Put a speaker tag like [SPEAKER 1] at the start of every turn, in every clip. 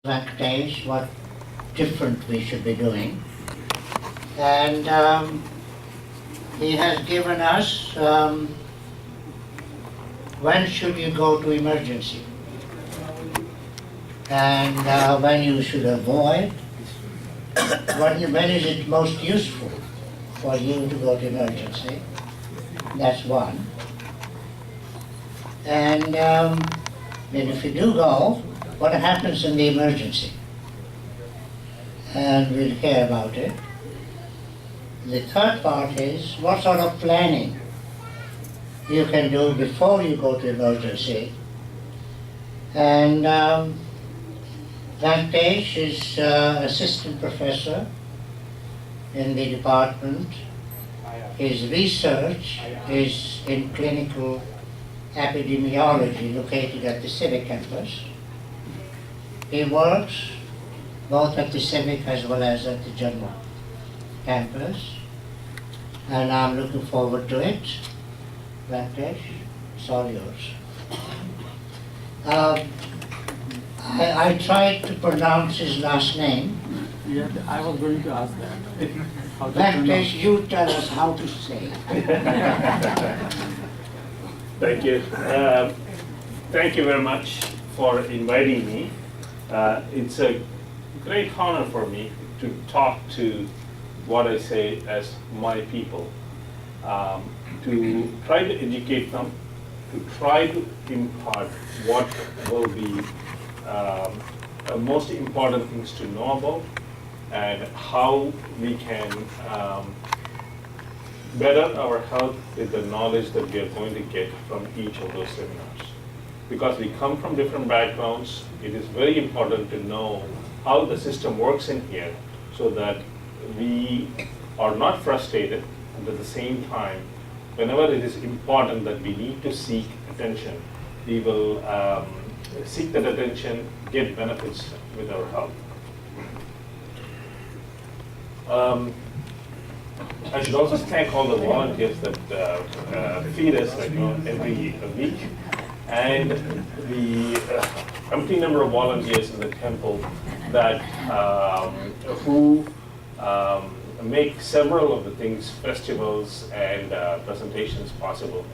[SPEAKER 1] exact days what different we should be doing. And he has given us when should you go to emergency and when you should avoid, when is it most useful for you to go to emergency. That's one. And then if you do go, what happens in the emergency? And we'll hear about it. The third part is what sort of planning you can do before you go to emergency. And Venkatesh is assistant professor in the department. His research is in clinical epidemiology located at the Civic campus. He works both at the Civic as well as at the general campus, and I'm looking forward to it. Venkatesh, it's all yours. I tried to pronounce his last name.
[SPEAKER 2] Yeah, I was going to ask that. How to
[SPEAKER 1] Venkatesh,
[SPEAKER 2] pronounce.
[SPEAKER 1] you tell us how to say it.
[SPEAKER 3] Thank you. Thank you very much for inviting me. It's a great honor for me to talk to what I say as my people, to try to educate them, to try to impart what will be the most important things to know about and how we can better our health with the knowledge that we are going to get from each of those seminars. Because we come from different backgrounds, it is very important to know how the system works in here so that we are not frustrated, and at the same time, whenever it is important that we need to seek attention, we will seek that attention, get benefits with our health. I should also thank all the volunteers that feed us every week, and the empty number of volunteers in the temple that who make several of the things, festivals and presentations possible,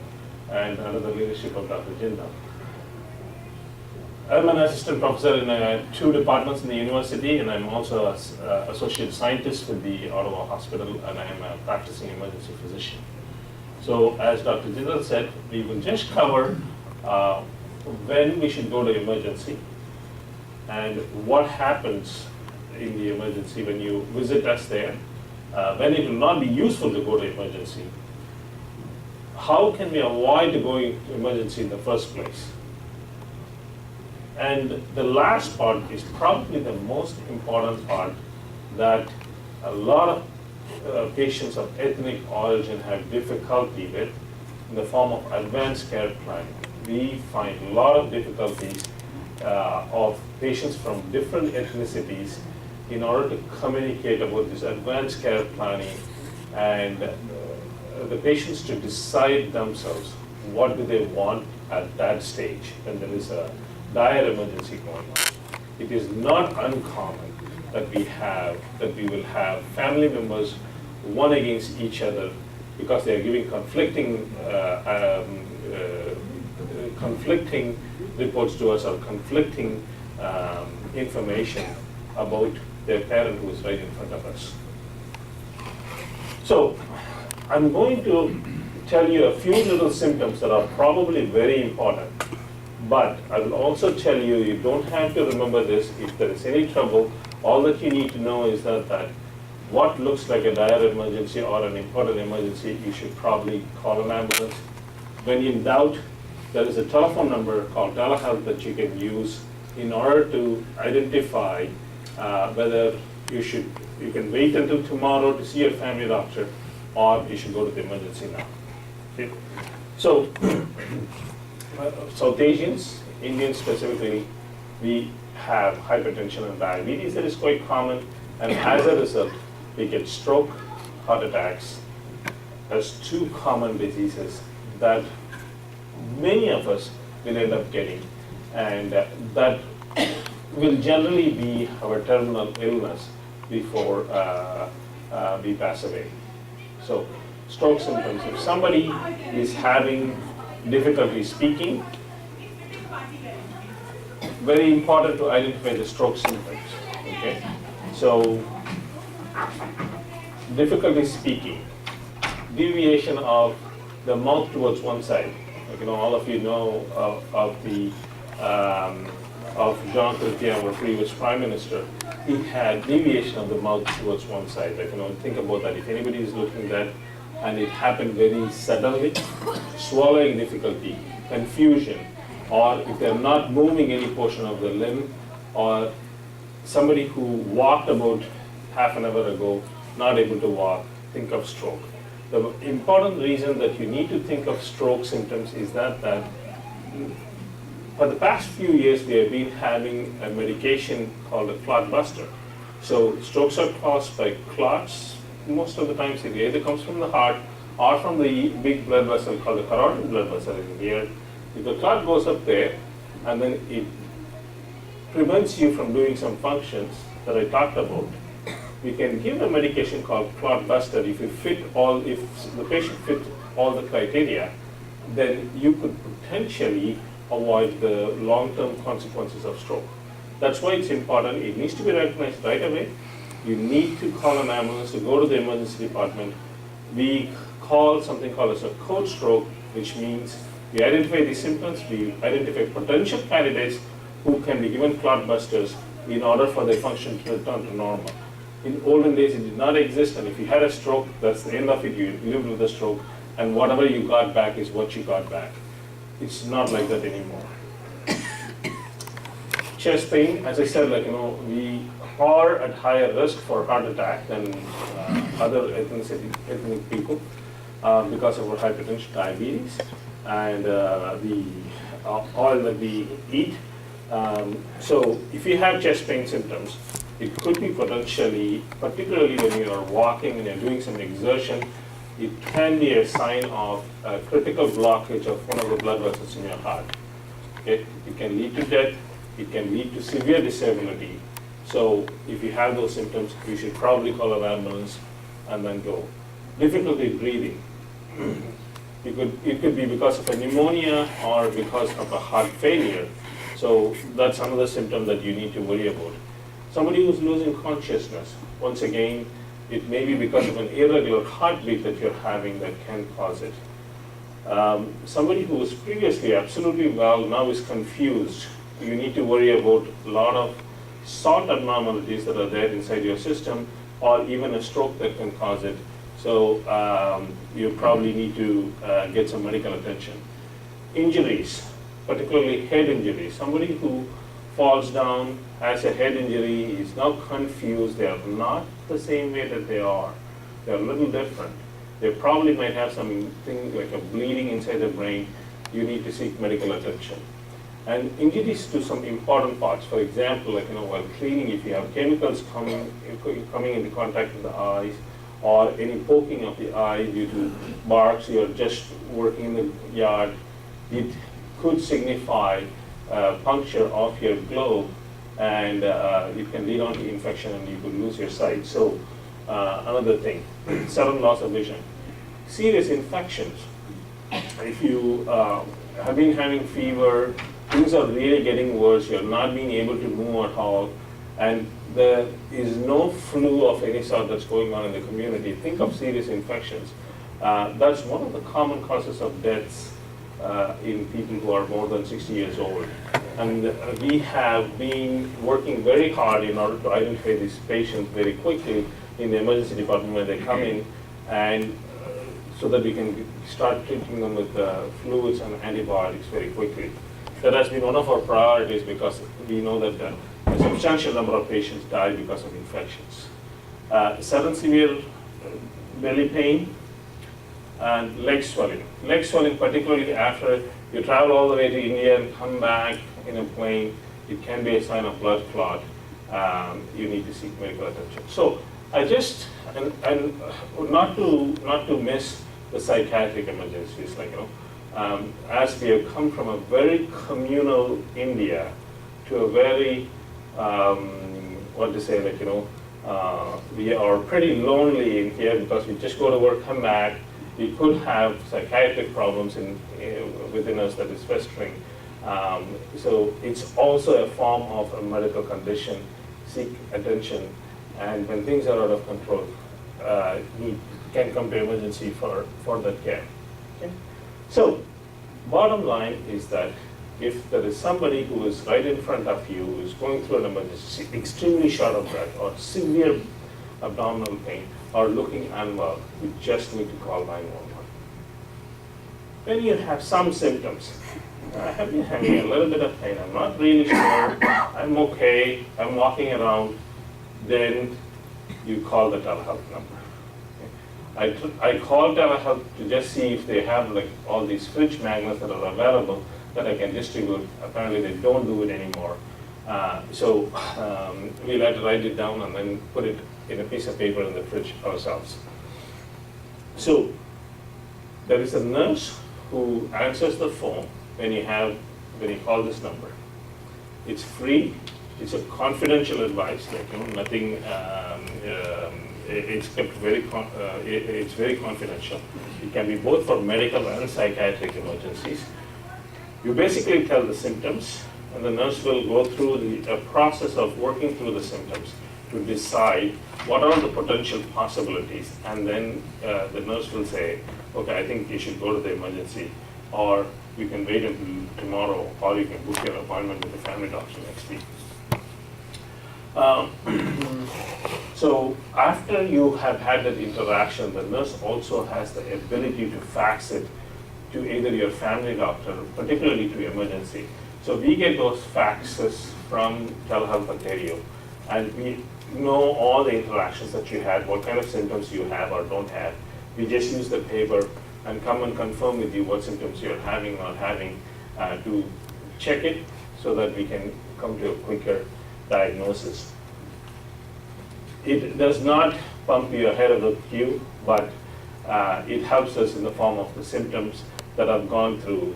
[SPEAKER 3] and under the leadership of Dr. Jindal. I'm an assistant professor in 2 departments in the university, and I'm also an associate scientist with the Ottawa Hospital, and I'm a practicing emergency physician. So as Dr. Jindal said, we will just cover when we should go to emergency and what happens in the emergency when you visit us there, when it will not be useful to go to emergency, how can we avoid going to emergency in the first place. And the last part is probably the most important part that a lot of patients of ethnic origin have difficulty with in the form of advanced care planning. We find a lot of difficulties of patients from different ethnicities in order to communicate about this advanced care planning and the patients to decide themselves what do they want at that stage when there is a dire emergency going on. It is not uncommon that we will have family members one against each other because they are giving conflicting reports to us or conflicting information about their parent who is right in front of us. So I'm going to tell you a few little symptoms that are probably very important. But I will also tell you, you don't have to remember this. If there is any trouble, all that you need to know is that what looks like a dire emergency or an important emergency, you should probably call an ambulance. When in doubt, there is a telephone number called telehealth that you can use in order to identify whether you can wait until tomorrow to see your family doctor or you should go to the emergency now. Okay? So, South Asians, Indians specifically, we have hypertension and diabetes that is quite common, and as a result, we get stroke, heart attacks as 2 common diseases that many of us will end up getting, and that will generally be our terminal illness before we pass away. So stroke symptoms, if somebody is having difficulty speaking, very important to identify the stroke symptoms, okay? So difficulty speaking, deviation of the mouth towards one side. Like, all of you know of Jean Chrétien, our previous prime minister. He had deviation of the mouth towards one side. Like, think about that. If anybody is looking at that and it happened very suddenly, swallowing difficulty, confusion, or if they're not moving any portion of the limb, or somebody who walked about half an hour ago, not able to walk, think of stroke. The important reason that you need to think of stroke symptoms is that for the past few years we have been having a medication called a clot buster. So strokes are caused by clots. Most of the times it either comes from the heart or from the big blood vessel called the carotid blood vessel in here. If the clot goes up there and then it prevents you from doing some functions that I talked about, we can give a medication called clot buster. If the patient fit all the criteria, then you could potentially avoid the long-term consequences of stroke. That's why it's important. It needs to be recognized right away. You need to call an ambulance to go to the emergency department. We call something called as a code stroke, which means we identify the symptoms, we identify potential candidates who can be given clot busters in order for their function to return to normal. In olden days, it did not exist, and if you had a stroke, that's the end of it. You lived with a stroke, and whatever you got back is what you got back. It's not like that anymore. Chest pain, as I said, we are at higher risk for heart attack than other ethnic people because of our hypertension, diabetes, and the oil that we eat. So if you have chest pain symptoms, it could be potentially, particularly when you are walking and you're doing some exertion, it can be a sign of a critical blockage of one of the blood vessels in your heart. Okay? It can lead to death, it can lead to severe disability. So if you have those symptoms, you should probably call an ambulance and then go. Difficulty breathing. It could be because of a pneumonia or because of a heart failure. So that's another symptom that you need to worry about. Somebody who's losing consciousness, once again, it may be because of an irregular heartbeat that you're having that can cause it. Somebody who was previously absolutely well now is confused. You need to worry about a lot of salt abnormalities that are there inside your system, or even a stroke that can cause it. So you probably need to get some medical attention. Injuries, particularly head injuries. Somebody who falls down, has a head injury, is now confused. They are not the same way that they are. They are a little different. They probably might have something like a bleeding inside the brain. You need to seek medical attention. And injuries to some important parts. For example, while cleaning, if you have chemicals coming into contact with the eyes, or any poking of the eye due to barks, you're just working in the yard, it could signify puncture of your globe, and it can lead on to infection and you could lose your sight. So another thing, sudden loss of vision. Serious infections. If you have been having fever, things are really getting worse, you're not being able to move at all, and there is no flu of any sort that's going on in the community, think of serious infections. That's one of the common causes of deaths in people who are more than 60 years old. And we have been working very hard in order to identify these patients very quickly in the emergency department when they come in, and so that we can start treating them with fluids and antibiotics very quickly. That has been one of our priorities because we know that a substantial number of patients die because of infections. Sudden severe belly pain and leg swelling. Leg swelling, particularly after you travel all the way to India and come back in a plane, it can be a sign of blood clot. You need to seek medical attention. So I just, and not to miss the psychiatric emergencies, as we have come from a very communal India to a very what to say, like, we are pretty lonely in here because we just go to work, come back. We could have psychiatric problems within us that is festering. So it's also a form of a medical condition. Seek attention, and when things are out of control, you can come to emergency for that care. Okay? So, bottom line is that if there is somebody who is right in front of you, who is going through an emergency, extremely short of breath, or severe abdominal pain, or looking unwell, you just need to call 911. When you have some symptoms, I have been having a little bit of pain, I'm not really sure, I'm okay, I'm walking around, then you call the telehealth number. I call telehealth to just see if they have like all these fridge magnets that are available that I can distribute. Apparently they don't do it anymore. So we had to write it down and then put it in a piece of paper in the fridge ourselves. So there is a nurse who answers the phone when you call this number. It's free. It's a confidential advice. Like, nothing. It's kept it's very confidential. It can be both for medical and psychiatric emergencies. You basically tell the symptoms, and the nurse will go through the process of working through the symptoms to decide what are the potential possibilities, and then the nurse will say, okay, I think you should go to the emergency, or you can wait until tomorrow, or you can book your appointment with the family doctor next week. So after you have had that interaction, the nurse also has the ability to fax it to either your family doctor, particularly to emergency. So we get those faxes from Telehealth Ontario, and we know all the interactions that you had, what kind of symptoms you have or don't have. We just use the paper and come and confirm with you what symptoms you're having or not having to check it so that we can come to a quicker diagnosis. It does not pump you ahead of the queue, but it helps us in the form of the symptoms that I've gone through.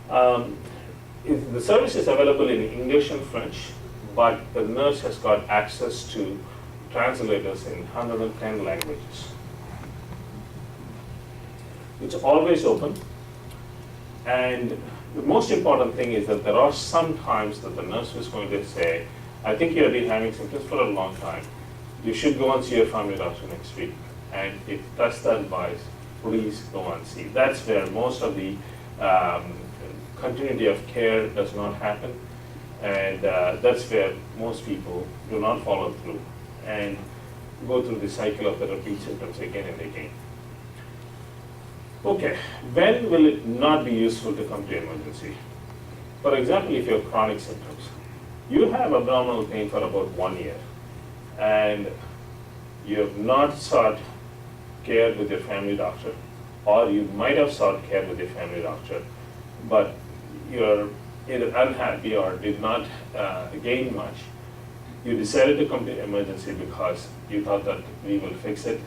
[SPEAKER 3] The service is available in English and French, but the nurse has got access to translators in 110 languages. It's always open, and the most important thing is that there are some times that the nurse is going to say, I think you have been having symptoms for a long time. You should go and see your family doctor next week. And if that's the advice, please go and see. That's where most of the continuity of care does not happen. And that's where most people do not follow through and go through the cycle of the repeat symptoms again and again. Okay, when will it not be useful to come to emergency? For example, if you have chronic symptoms, you have abdominal pain for about 1 year, and you have not sought care with your family doctor, or you might have sought care with your family doctor, but you're either unhappy or did not gain much. You decided to come to emergency because you thought that we will fix it.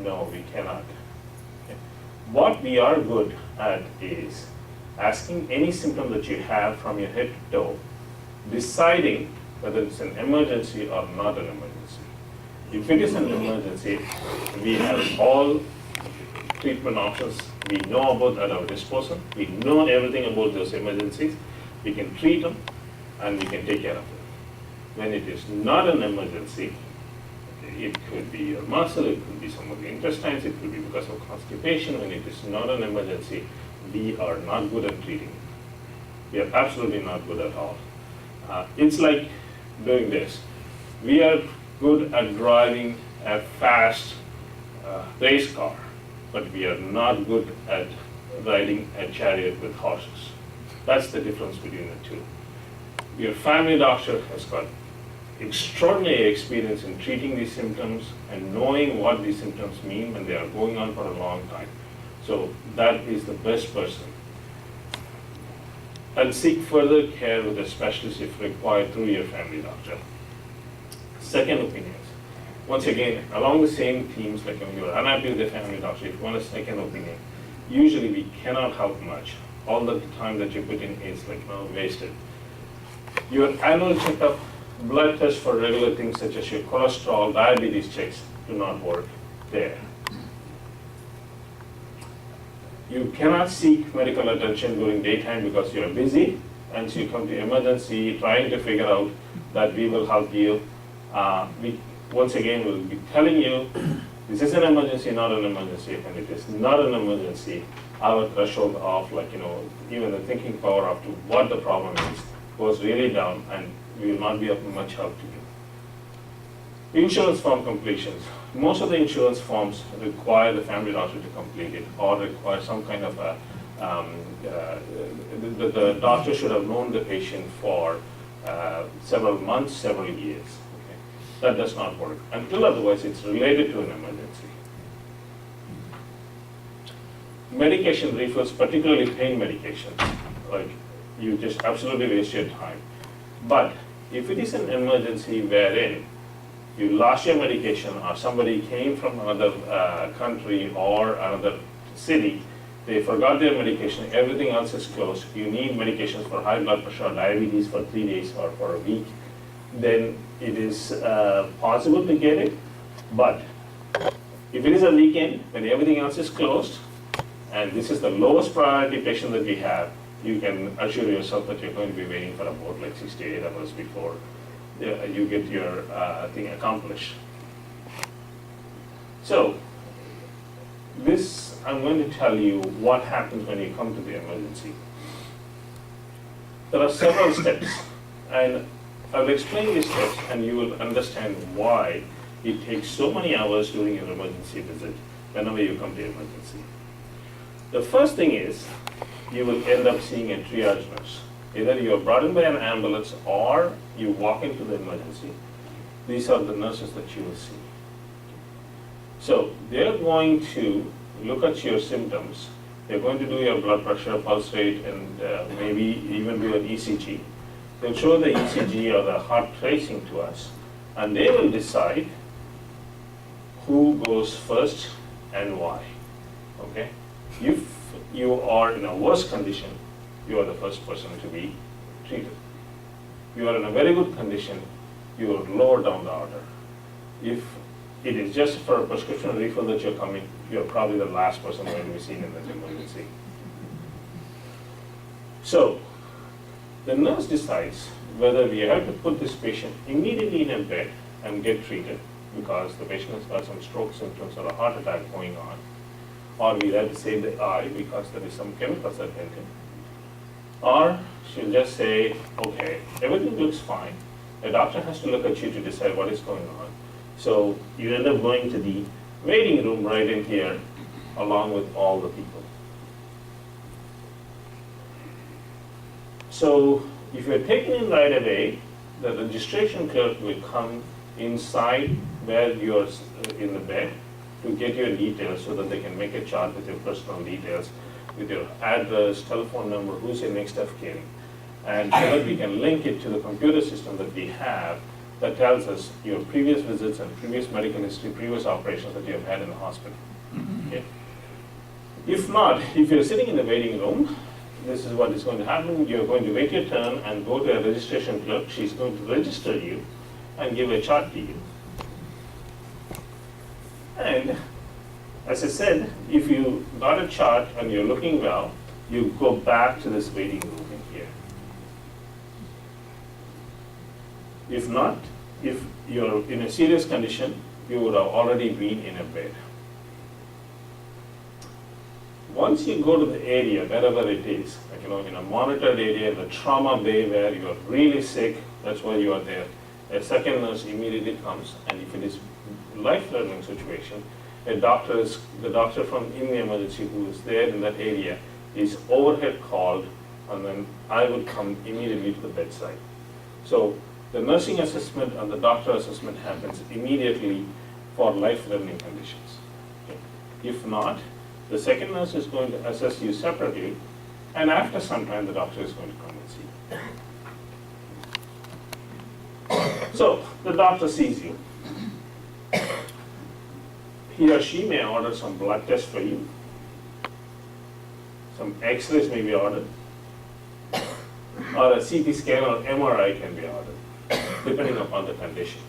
[SPEAKER 3] No, we cannot. Okay. What we are good at is asking any symptom that you have from your head to toe, deciding whether it's an emergency or not an emergency. If it is an emergency, we have all treatment options we know about at our disposal. We know everything about those emergencies. We can treat them and we can take care of them. When it is not an emergency, okay, it could be your muscle, it could be some of the intestines, it could be because of constipation. When it is not an emergency, we are not good at treating it. We are absolutely not good at all. It's like doing this. We are good at driving a fast race car, but we are not good at riding a chariot with horses. That's the difference between the two. Your family doctor has got extraordinary experience in treating these symptoms and knowing what these symptoms mean when they are going on for a long time. So that is the best person. And seek further care with a specialist if required through your family doctor. Second opinions. Once again, along the same themes, like when you're unhappy with your family doctor, if you want a second opinion, usually we cannot help much. All the time that you put in is wasted. Your annual checkup, blood tests for regular things such as your cholesterol, diabetes checks do not work there. You cannot seek medical attention during daytime because you're busy, and so you come to emergency trying to figure out that we will help you. We, once again, will be telling you, this is an emergency, not an emergency, and it is not an emergency. Our threshold of, like, even the thinking power of to what the problem is goes really down, and we will not be of much help to you. Insurance form completions. Most of the insurance forms require the family doctor to complete it, or require some kind of a, the doctor should have known the patient for several months, several years. Okay? That does not work. Until otherwise, it's related to an emergency. Medication refills, particularly pain medications, like you just absolutely waste your time. But if it is an emergency wherein you lost your medication, or somebody came from another country or another city, they forgot their medication, everything else is closed, you need medications for high blood pressure or diabetes for 3 days or for a week, then it is possible to get it. But if it is a weekend when everything else is closed, and this is the lowest priority patient that we have, you can assure yourself that you're going to be waiting for about like 6 to 8 hours before you get your thing accomplished. So, this, I'm going to tell you what happens when you come to the emergency. There are several steps, and I'll explain these steps, and you will understand why it takes so many hours during your emergency visit whenever you come to emergency. The first thing is, you will end up seeing a triage nurse. Either you are brought in by an ambulance or you walk into the emergency. These are the nurses that you will see. So they're going to look at your symptoms. They're going to do your blood pressure, pulse rate, and maybe even do an ECG. They'll show the ECG or the heart tracing to us, and they will decide who goes first and why. Okay? If you are in a worse condition, you are the first person to be treated. You are in a very good condition, you are lower down the order. If it is just for a prescription refill that you're coming, you're probably the last person going to be seen in that emergency. So, the nurse decides whether we have to put this patient immediately in a bed and get treated because the patient has got some stroke symptoms or a heart attack going on, or we have to save the eye because there is some chemicals that hit him. Or she'll just say, okay, everything looks fine. The doctor has to look at you to decide what is going on. So you end up going to the waiting room right in here along with all the people. So if you're taken in right away, the registration clerk will come inside where you're in the bed to get your details so that they can make a chart with your personal details, with your address, telephone number, who's your next of kin, and so that we can link it to the computer system that we have that tells us your previous visits and previous medical history, previous operations that you have had in the hospital. Okay? If not, if you're sitting in the waiting room, this is what is going to happen. You're going to wait your turn and go to a registration clerk. She's going to register you and give a chart to you. And as I said, if you got a chart and you're looking well, you go back to this waiting room in here. If not, if you're in a serious condition, you would have already been in a bed. Once you go to the area, wherever it is, like, in a monitored area, the trauma bay where you're really sick, that's why you are there. A second nurse immediately comes, and if it is life-threatening situation, the doctor from in the emergency who is there in that area is overhead called, and then I would come immediately to the bedside. So the nursing assessment and the doctor assessment happens immediately for life-threatening conditions. Okay. If not, the second nurse is going to assess you separately, and after some time the doctor is going to come and see you. So the doctor sees you. He or she may order some blood tests for you. Some x-rays may be ordered. or a CT scan or MRI can be ordered, depending upon the condition.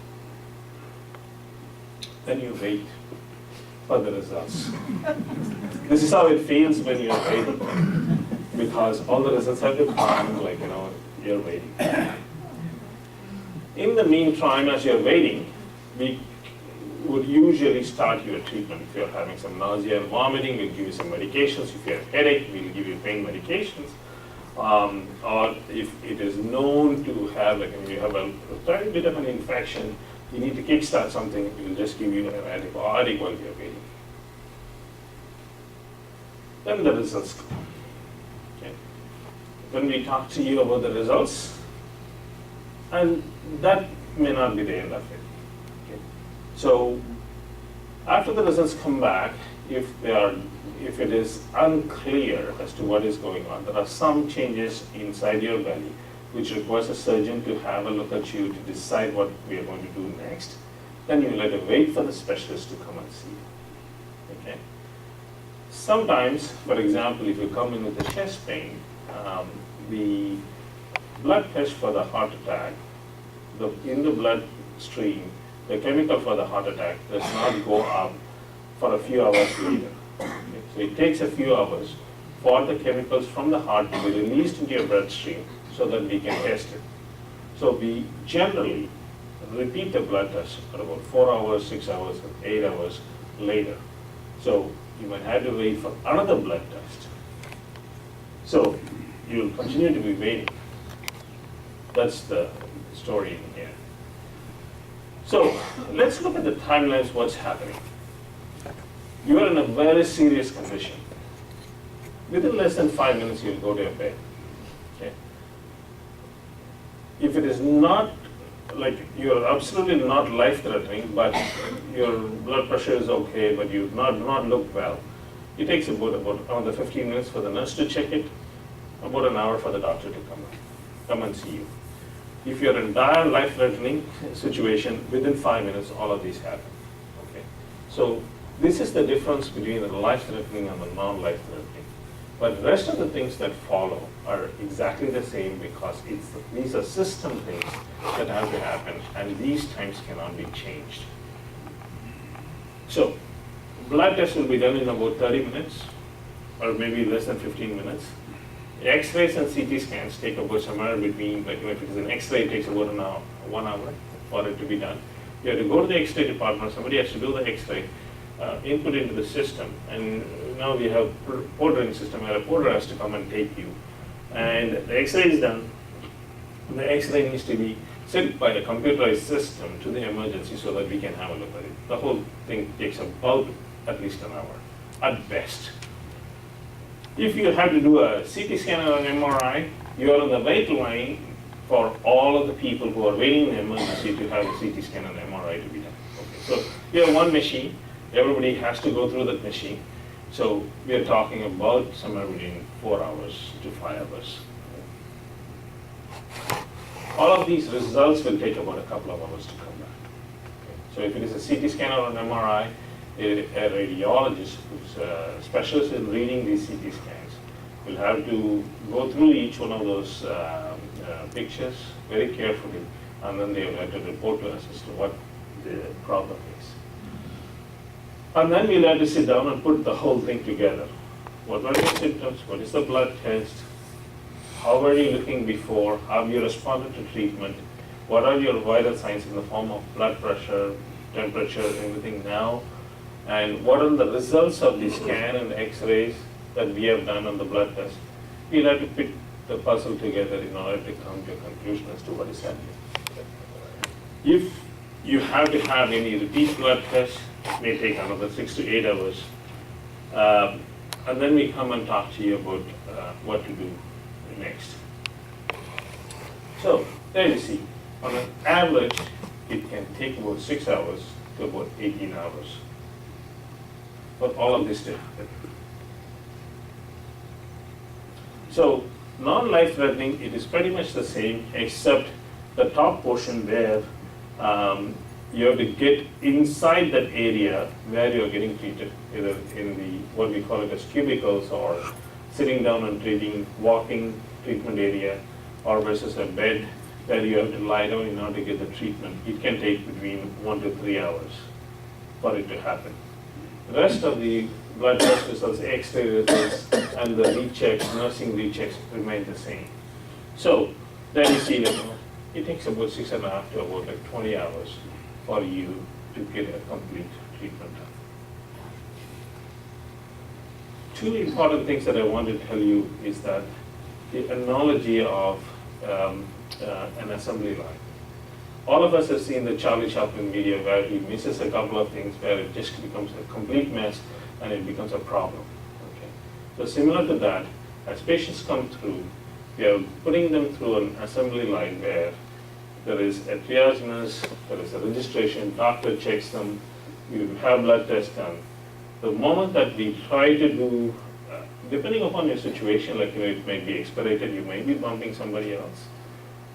[SPEAKER 3] Then you wait for the results. This is how it feels when you're waiting, because all the results have to come, like, you're waiting. In the meantime, as you're waiting, we would usually start your treatment. If you're having some nausea and vomiting, we'll give you some medications. If you have headache, we'll give you pain medications. Or if it is known to have, like, you have a tiny bit of an infection, you need to kickstart something, we'll just give you an antibiotic while you're waiting. Then the results come. Okay. When we talk to you about the results, and that may not be the end of it. Okay. So after the results come back, if it is unclear as to what is going on, there are some changes inside your belly which requires a surgeon to have a look at you to decide what we are going to do next, then you will have to wait for the specialist to come and see you. Okay? Sometimes, for example, if you come in with a chest pain, the blood test for the heart attack, in the bloodstream, the chemical for the heart attack does not go up for a few hours later. Okay? So it takes a few hours for the chemicals from the heart to be released into your bloodstream so that we can test it. So we generally repeat the blood test for about 4 hours, 6 hours, and 8 hours later. So you might have to wait for another blood test. So you'll continue to be waiting. That's the story in here. So let's look at the timelines, what's happening. You are in a very serious condition. Within less than 5 minutes, you'll go to your bed. Okay? If it is not, like, you're absolutely not life-threatening, but your blood pressure is okay, but you do not look well, it takes about another 15 minutes for the nurse to check it, about an hour for the doctor to come and see you. If you're in dire life-threatening situation, within 5 minutes, all of these happen. Okay? So this is the difference between the life-threatening and the non-life-threatening. But the rest of the things that follow are exactly the same, because these are system things that have to happen, and these times cannot be changed. So blood test will be done in about 30 minutes, or maybe less than 15 minutes. X-rays and CT scans take about somewhere between, like, if it is an X-ray, it takes about 1 hour for it to be done. You have to go to the X-ray department, somebody has to do the X-ray, input into the system, and now we have portering system where a porter has to come and take you. And the X-ray is done. The X-ray needs to be sent by the computerized system to the emergency so that we can have a look at it. The whole thing takes about at least an hour, at best. If you have to do a CT scan or an MRI, you are on the wait line for all of the people who are waiting in the emergency to have a CT scan and MRI to be done. Okay. So you have one machine, everybody has to go through that machine. So we are talking about somewhere between 4 hours to 5 hours. All of these results will take about a couple of hours to come back. Okay. So if it is a CT scan or an MRI, a radiologist who's a specialist in reading these CT scans will have to go through each one of those pictures very carefully, and then they will have to report to us as to what the problem is. And then we'll have to sit down and put the whole thing together. What were your symptoms? What is the blood test? How were you looking before? How have you responded to treatment? What are your vital signs in the form of blood pressure, temperature, everything now? And what are the results of the scan and X-rays that we have done on the blood test? We'll have to put the puzzle together in order to come to a conclusion as to what is happening. If you have to have any repeat blood tests, it may take another 6 to 8 hours. And then we come and talk to you about what to do next. So there you see, on an average, it can take about 6 hours to about 18 hours for all of this to happen. So non-life-threatening, it is pretty much the same, except the top portion where you have to get inside that area where you are getting treated, either in the, what we call it as cubicles, or sitting down and treating, walking treatment area, or versus a bed where you have to lie down in order to get the treatment, it can take between 1 to 3 hours for it to happen. The rest of the blood test results, X-ray results, and the rechecks, nursing rechecks remain the same. So then you see that it takes about 6.5 to about like 20 hours for you to get a complete treatment done. Two important things that I want to tell you is that the analogy of an assembly line. All of us have seen the Charlie Chaplin video where he misses a couple of things where it just becomes a complete mess and it becomes a problem. Okay? So similar to that, as patients come through, we are putting them through an assembly line where there is a triage nurse, there is a registration, doctor checks them, you have blood tests done. The moment that we try to do, depending upon your situation, like it may be expedited, you may be bumping somebody else,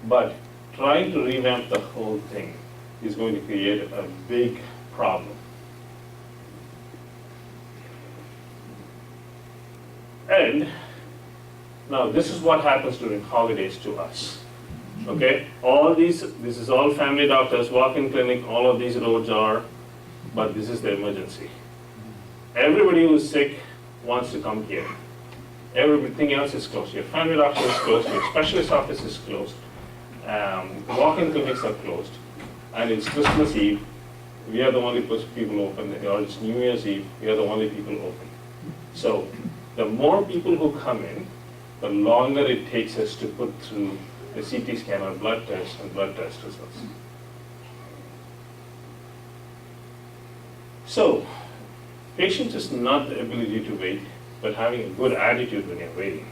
[SPEAKER 3] but trying to revamp the whole thing is going to create a big problem. And now this is what happens during holidays to us. Okay, this is all family doctors, walk-in clinic, all of these roads are, but this is the emergency. Everybody who's sick wants to come here. Everything else is closed. Your family doctor is closed, your specialist office is closed, walk-in clinics are closed, and it's Christmas Eve. We are the only people open, or it's New Year's Eve, we are the only people open. So the more people who come in, the longer it takes us to put through the CT scan or blood test and blood test results. So, patience is not the ability to wait, but having a good attitude when you're waiting.